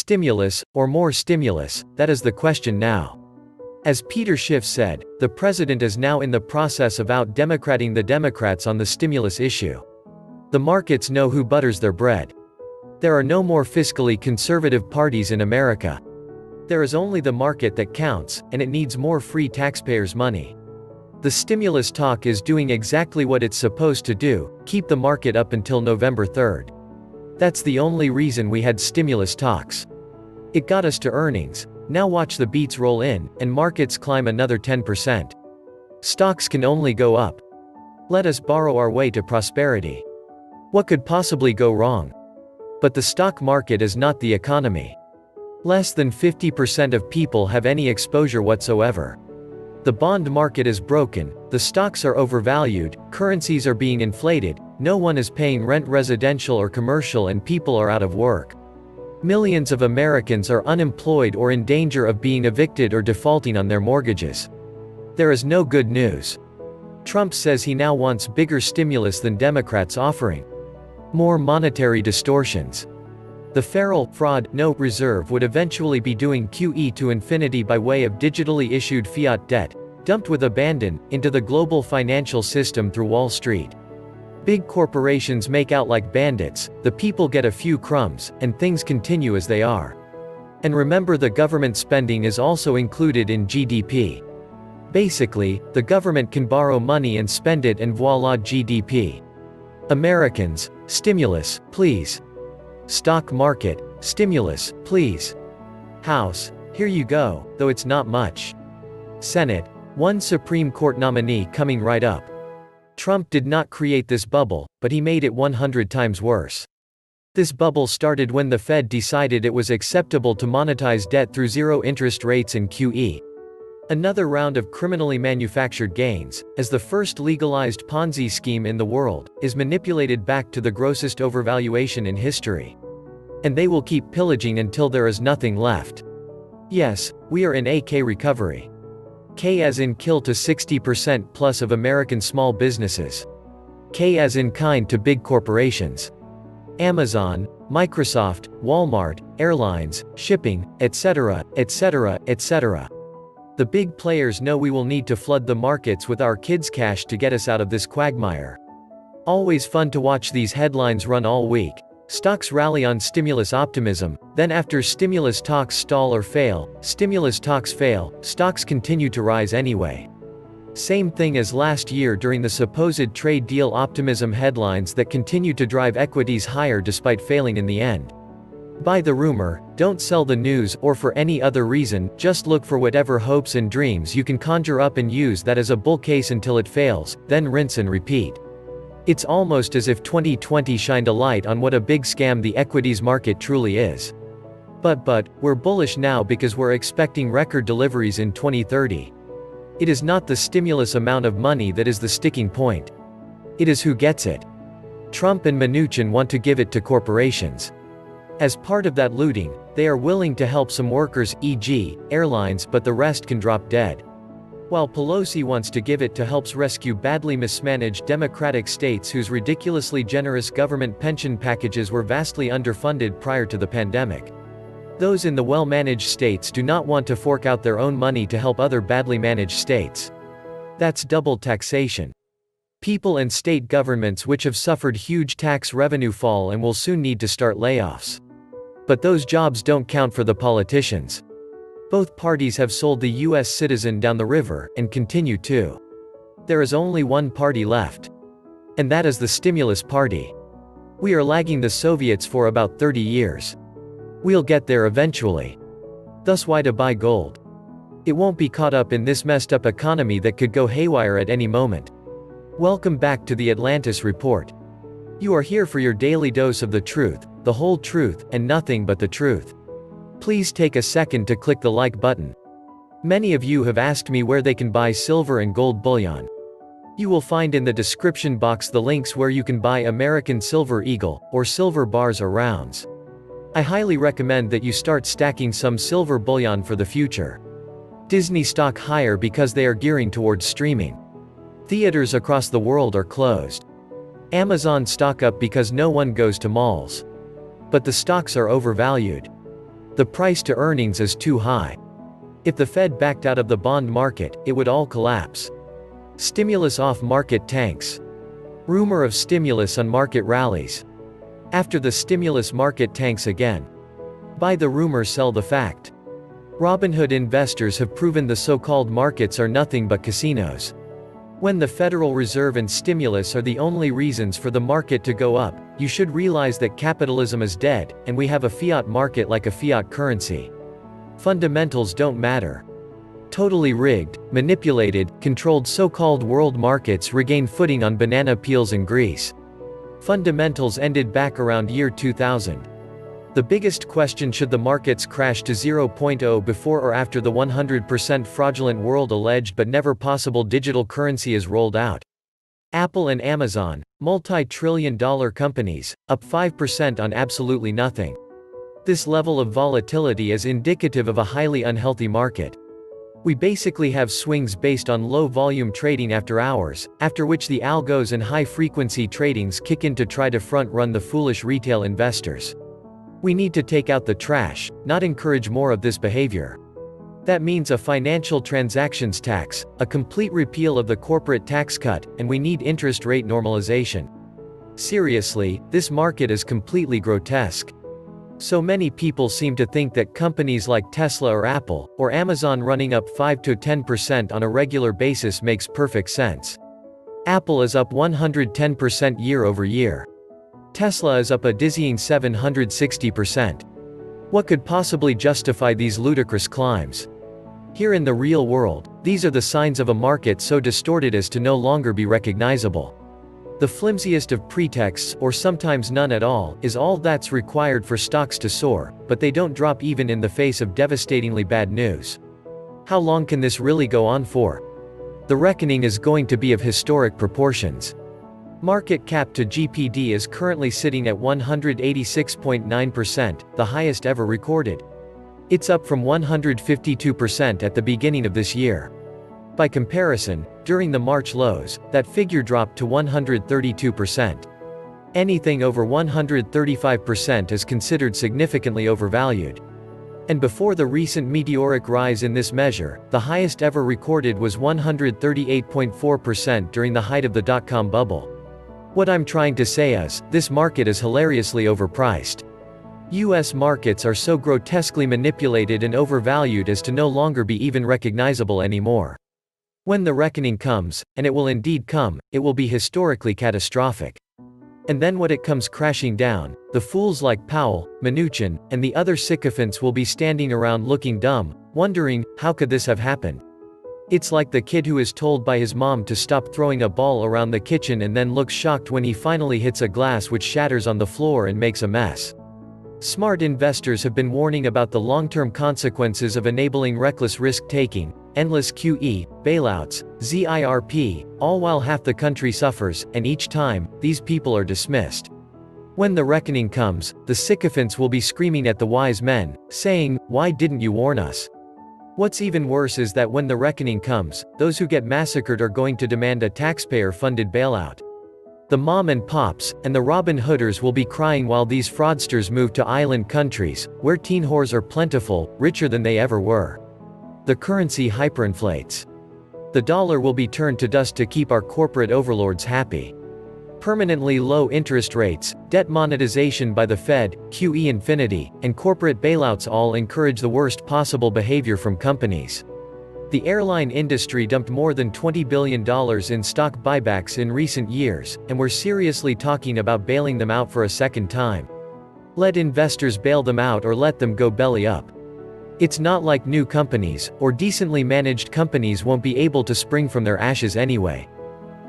Stimulus, or more stimulus, that is the question now. As Peter Schiff said, the president is now in the process of out-democrating the Democrats on the stimulus issue. The markets know who butters their bread. There are no more fiscally conservative parties in America. There is only the market that counts, and it needs more free taxpayers' money. The stimulus talk is doing exactly what it's supposed to do: keep the market up until November 3rd. That's the only reason we had stimulus talks. It got us to earnings. Now watch the beats roll in, and markets climb another 10%. Stocks can only go up. Let us borrow our way to prosperity. What could possibly go wrong? But the stock market is not the economy. Less than 50% of people have any exposure whatsoever. The bond market is broken, the stocks are overvalued, currencies are being inflated, no one is paying rent, residential or commercial, and people are out of work. Millions of Americans are unemployed or in danger of being evicted or defaulting on their mortgages. There is no good news. Trump says he now wants bigger stimulus than Democrats offering. More monetary distortions. The feral, fraud, no reserve would eventually be doing QE to infinity by way of digitally issued fiat debt, dumped with abandon, into the global financial system through Wall Street. Big corporations make out like bandits, the people get a few crumbs, and things continue as they are. And remember, the government spending is also included in GDP. Basically, the government can borrow money and spend it, and voila, GDP. Americans, stimulus, please. Stock market, stimulus, please. House, here you go, though it's not much. Senate, one Supreme Court nominee coming right up. Trump did not create this bubble, but he made it 100 times worse. This bubble started when the Fed decided it was acceptable to monetize debt through zero interest rates and QE. Another round of criminally manufactured gains, as the first legalized Ponzi scheme in the world, is manipulated back to the grossest overvaluation in history. And they will keep pillaging until there is nothing left. Yes, we are in a K recovery. K as in kill to 60% plus of American small businesses. K as in kind to big corporations. Amazon, Microsoft, Walmart, airlines, shipping, etc., etc., etc. The big players know we will need to flood the markets with our kids' cash to get us out of this quagmire. Always fun to watch these headlines run all week. Stocks rally on stimulus optimism, then after stimulus talks stall or fail, stimulus talks fail, stocks continue to rise anyway. Same thing as last year during the supposed trade deal optimism headlines that continued to drive equities higher despite failing in the end. Buy the rumor, don't sell the news, or for any other reason, just look for whatever hopes and dreams you can conjure up and use that as a bull case until it fails, then rinse and repeat. It's almost as if 2020 shined a light on what a big scam the equities market truly is. But, we're bullish now because we're expecting record deliveries in 2030. It is not the stimulus amount of money that is the sticking point. It is who gets it. Trump and Mnuchin want to give it to corporations. As part of that looting, they are willing to help some workers, e.g., airlines, but the rest can drop dead. While Pelosi wants to give it to helps rescue badly mismanaged Democratic states whose ridiculously generous government pension packages were vastly underfunded prior to the pandemic. Those in the well-managed states do not want to fork out their own money to help other badly managed states. That's double taxation. People and state governments which have suffered huge tax revenue fall and will soon need to start layoffs. But those jobs don't count for the politicians. Both parties have sold the US citizen down the river, and continue to. There is only one party left. And that is the stimulus party. We are lagging the Soviets for about 30 years. We'll get there eventually. Thus why to buy gold? It won't be caught up in this messed up economy that could go haywire at any moment. Welcome back to the Atlantis Report. You are here for your daily dose of the truth, the whole truth, and nothing but the truth. Please take a second to click the like button. Many of you have asked me where they can buy silver and gold bullion. You will find in the description box the links where you can buy American Silver Eagle, or silver bars or rounds. I highly recommend that you start stacking some silver bullion for the future. Disney stock higher because they are gearing towards streaming. Theaters across the world are closed. Amazon stock up because no one goes to malls. But the stocks are overvalued. The price to earnings is too high. If the Fed backed out of the bond market, it would all collapse. Stimulus off market tanks. Rumor of stimulus on market rallies. After the stimulus, market tanks again. Buy the rumor, sell the fact. Robinhood investors have proven the so-called markets are nothing but casinos. When the Federal Reserve and stimulus are the only reasons for the market to go up, you should realize that capitalism is dead, and we have a fiat market like a fiat currency. Fundamentals don't matter. Totally rigged, manipulated, controlled so-called world markets regain footing on banana peels and grease. Fundamentals ended back around year 2000. The biggest question: should the markets crash to 0.0 before or after the 100% fraudulent world alleged but never possible digital currency is rolled out? Apple and Amazon, multi-trillion-dollar companies, up 5% on absolutely nothing. This level of volatility is indicative of a highly unhealthy market. We basically have swings based on low-volume trading after hours, after which the algos and high-frequency tradings kick in to try to front-run the foolish retail investors. We need to take out the trash, not encourage more of this behavior. That means a financial transactions tax, a complete repeal of the corporate tax cut, and we need interest rate normalization. Seriously, this market is completely grotesque. So many people seem to think that companies like Tesla or Apple, or Amazon running up 5 to 10% on a regular basis makes perfect sense. Apple is up 110% year over year. Tesla is up a dizzying 760%. What could possibly justify these ludicrous climbs? Here in the real world, these are the signs of a market so distorted as to no longer be recognizable. The flimsiest of pretexts, or sometimes none at all, is all that's required for stocks to soar, but they don't drop even in the face of devastatingly bad news. How long can this really go on for? The reckoning is going to be of historic proportions. Market cap to GPD is currently sitting at 186.9%, the highest ever recorded. It's up from 152% at the beginning of this year. By comparison, during the March lows, that figure dropped to 132%. Anything over 135% is considered significantly overvalued. And before the recent meteoric rise in this measure, the highest ever recorded was 138.4% during the height of the dot-com bubble. What I'm trying to say is, this market is hilariously overpriced. US markets are so grotesquely manipulated and overvalued as to no longer be even recognizable anymore. When the reckoning comes, and it will indeed come, it will be historically catastrophic. And then when it comes crashing down, the fools like Powell, Mnuchin, and the other sycophants will be standing around looking dumb, wondering, how could this have happened? It's like the kid who is told by his mom to stop throwing a ball around the kitchen and then looks shocked when he finally hits a glass which shatters on the floor and makes a mess. Smart investors have been warning about the long-term consequences of enabling reckless risk-taking, endless QE, bailouts, ZIRP, all while half the country suffers, and each time, these people are dismissed. When the reckoning comes, the sycophants will be screaming at the wise men, saying, "Why didn't you warn us?" What's even worse is that when the reckoning comes, those who get massacred are going to demand a taxpayer-funded bailout. The mom and pops, and the Robin Hooders will be crying while these fraudsters move to island countries, where teen whores are plentiful, richer than they ever were. The currency hyperinflates. The dollar will be turned to dust to keep our corporate overlords happy. Permanently low interest rates, debt monetization by the Fed, QE infinity, and corporate bailouts all encourage the worst possible behavior from companies. The airline industry dumped more than $20 billion in stock buybacks in recent years, and we're seriously talking about bailing them out for a second time. Let investors bail them out or let them go belly up. It's not like new companies, or decently managed companies won't be able to spring from their ashes anyway.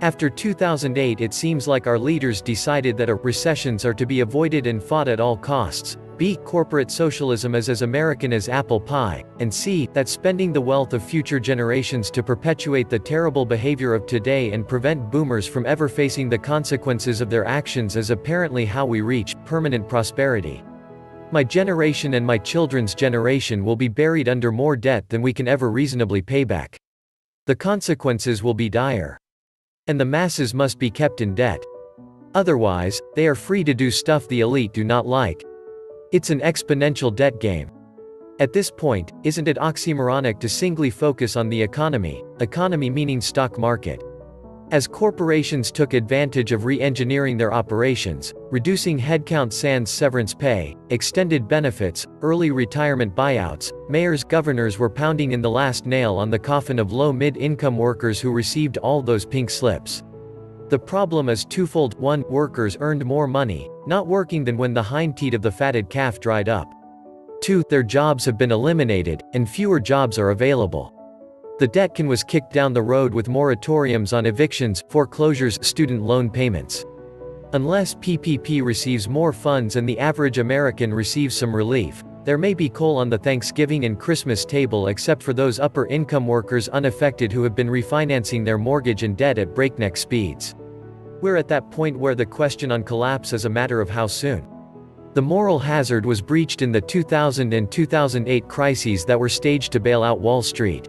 After 2008, it seems like our leaders decided that recessions are to be avoided and fought at all costs. B. Corporate socialism is as American as apple pie, and C. That spending the wealth of future generations to perpetuate the terrible behavior of today and prevent boomers from ever facing the consequences of their actions is apparently how we reach permanent prosperity. My generation and my children's generation will be buried under more debt than we can ever reasonably pay back. The consequences will be dire. And the masses must be kept in debt. Otherwise, they are free to do stuff the elite do not like. It's an exponential debt game. At this point, isn't it oxymoronic to singly focus on the economy meaning stock market? As corporations took advantage of re-engineering their operations, reducing headcount sans severance pay, extended benefits, early retirement buyouts, mayors, governors were pounding in the last nail on the coffin of low-mid-income workers who received all those pink slips. The problem is twofold. 1. Workers earned more money, not working than when the hind teat of the fatted calf dried up. 2. Their jobs have been eliminated, and fewer jobs are available. The debt can was kicked down the road with moratoriums on evictions, foreclosures, student loan payments. Unless PPP receives more funds and the average American receives some relief, there may be coal on the Thanksgiving and Christmas table except for those upper-income workers unaffected who have been refinancing their mortgage and debt at breakneck speeds. We're at that point where the question on collapse is a matter of how soon. The moral hazard was breached in the 2000 and 2008 crises that were staged to bail out Wall Street.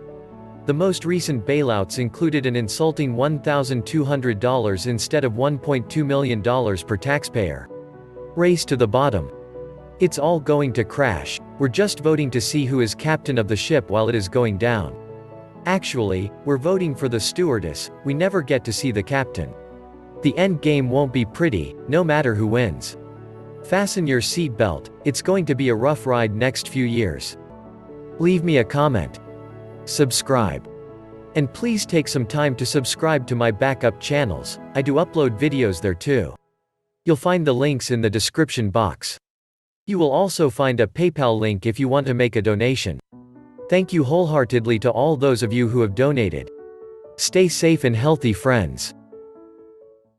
The most recent bailouts included an insulting $1,200 instead of $1.2 million per taxpayer. Race to the bottom. It's all going to crash. We're just voting to see who is captain of the ship while it is going down. Actually, we're voting for the stewardess, we never get to see the captain. The end game won't be pretty, no matter who wins. Fasten your seatbelt, it's going to be a rough ride next few years. Leave me a comment. Subscribe. And please take some time to subscribe to my backup channels, I do upload videos there too. You'll find the links in the description box. You will also find a PayPal link if you want to make a donation. Thank you wholeheartedly to all those of you who have donated. Stay safe and healthy, friends.